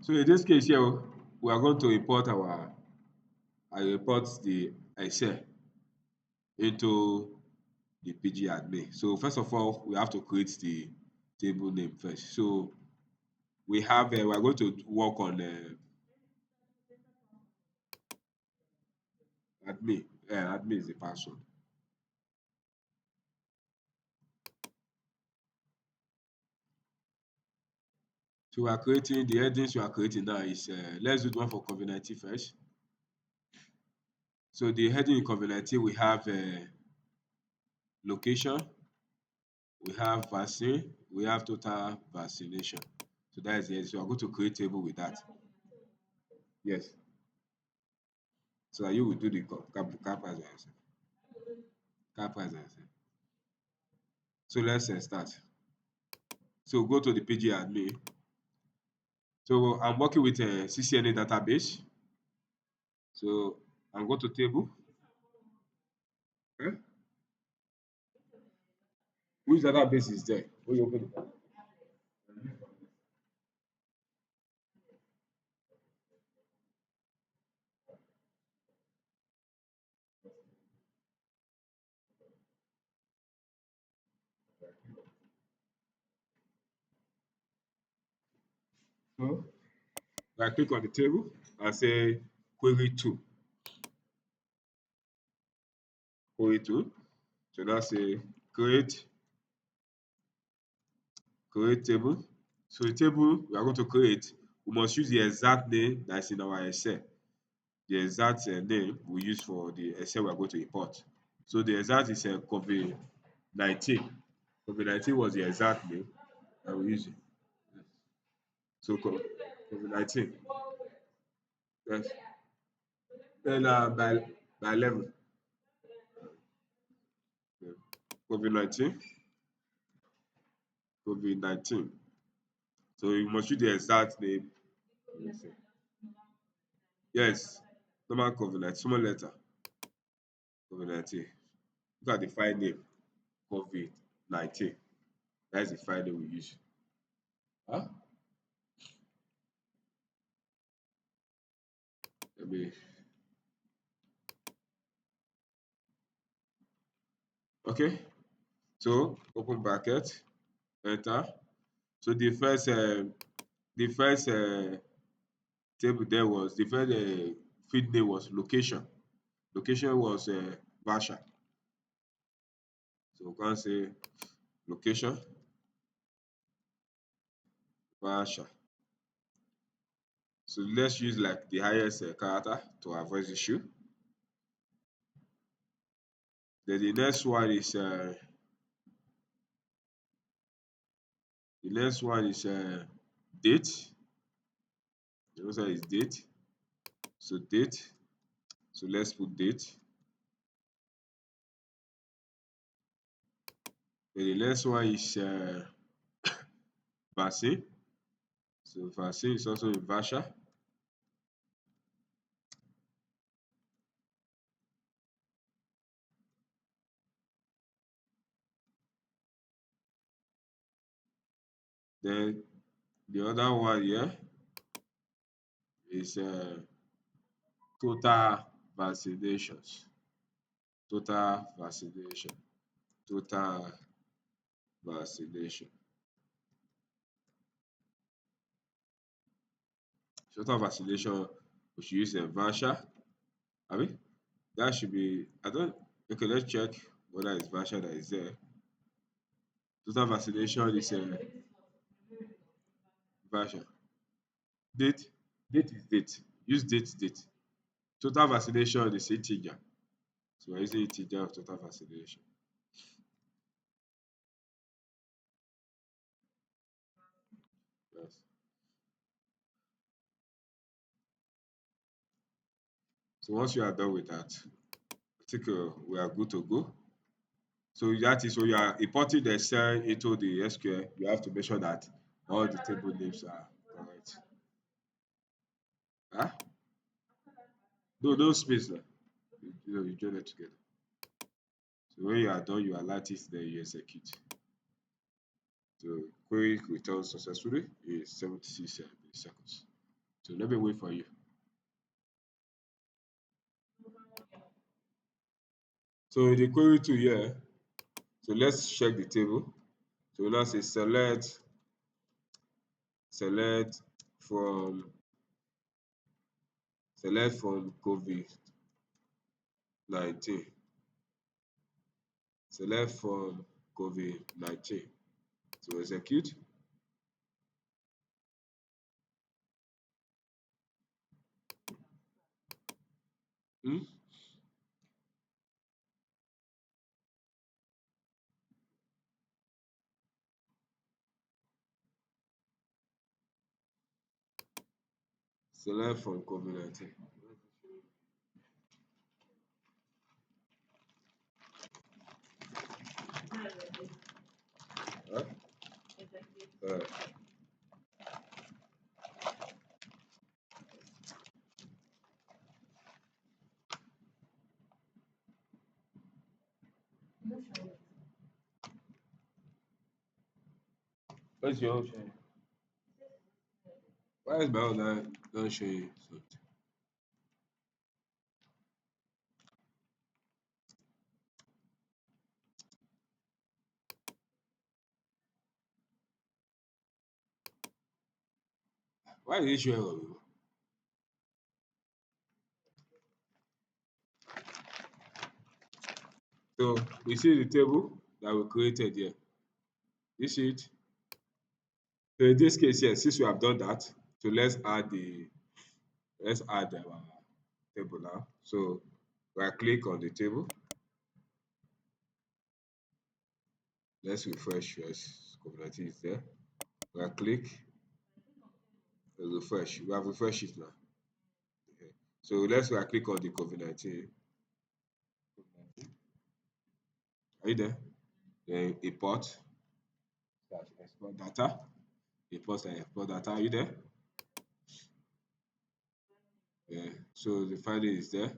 So in this case here, we are going to import the Excel into the PG admin. So first of all, we have to create the table name first. So we are going to work on admin. Admin is the password. So we are creating the headings we are creating now is let's do the one for COVID-19 first. So the heading in COVID-19 we have location, we have vaccine, we have total vaccination. So that is it. So I'm going to create table with that. Yes. So you will do the cap price by yourself. Cap price by yourself. So let's start. So go to the PG admin. So I'm working with a CCNA database. So I'm going to table. Eh? Which database is there? When you open it. So I click on the table and say query 2. Query 2. So now say create table. So the table we are going to create, we must use the exact name that's in our Excel. The exact name we use for the Excel we are going to import. So the exact is COVID-19. COVID-19 was the exact name that we use. So COVID-19. Yes. Then by 11. Yeah. COVID-19. COVID-19. So you must use the exact name. Yes. Normal COVID-19. Small letter. COVID-19. Look at the file name. COVID-19. That is the file name we use. Huh? Let me. Okay. So open bracket. Enter. So the first table there was the first field name was location. Location was Vasha. So we can say location Vasha. So let's use like the highest character to avoid issue. Then the next one is date. The next one is date. So date. So let's put date. Then the next one is vaccine. So vaccine is also in Vasha. Then the other one here is total vaccinations. Total vaccination. Total vaccination. Total vaccination, we should use a Vasha. I mean, that should be, I don't, okay, let's check whether it's Vasha that is there. Total vaccination is a Vasha. Date, date is date. Use date. Total vaccination is integer. So we're using integer of total vaccination. Yes. So once you are done with that, I think we are good to go. So that is when you are importing the cell into the SQL, you have to make sure that all the table names are correct. Huh? No space there. You join it together. So when you are done, you alert it, then you execute. So query returns successfully in 76 seconds. So let me wait for you. So in the query tool here, so let's check the table. So now say select from COVID-19. Select from COVID-19. So execute. Hmm? Select from COVID-19. Huh? Uh, what's your own showing? Why is my own not showing something? Why is it showing on you? So you see the table that we created here. You see it? So in this case here, since we have done that, so let's add our table now. So right click on the table. Let's refresh. Yes, COVID-19 is there. Right click, refresh. We have refreshed it now. Okay. So let's right click on the COVID-19. Are you there? Then import slash export data. Import and export data. Are you there? Yeah. So the file name is there.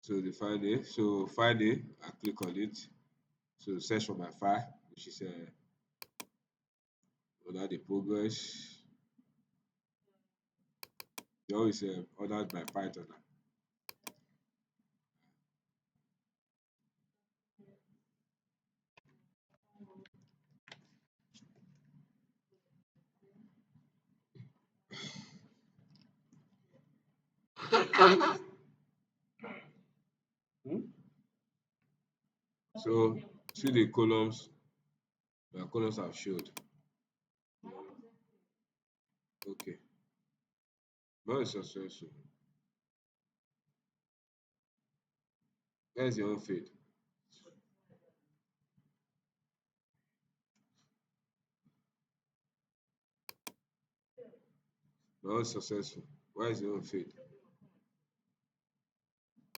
So the file name. So file name, I click on it. So search for my file, which is under the progress. You always ordered by Python. Hmm? So see the columns. My columns have showed. Okay. Mine is successful. Where's your own field? My own is successful. Why is your own field?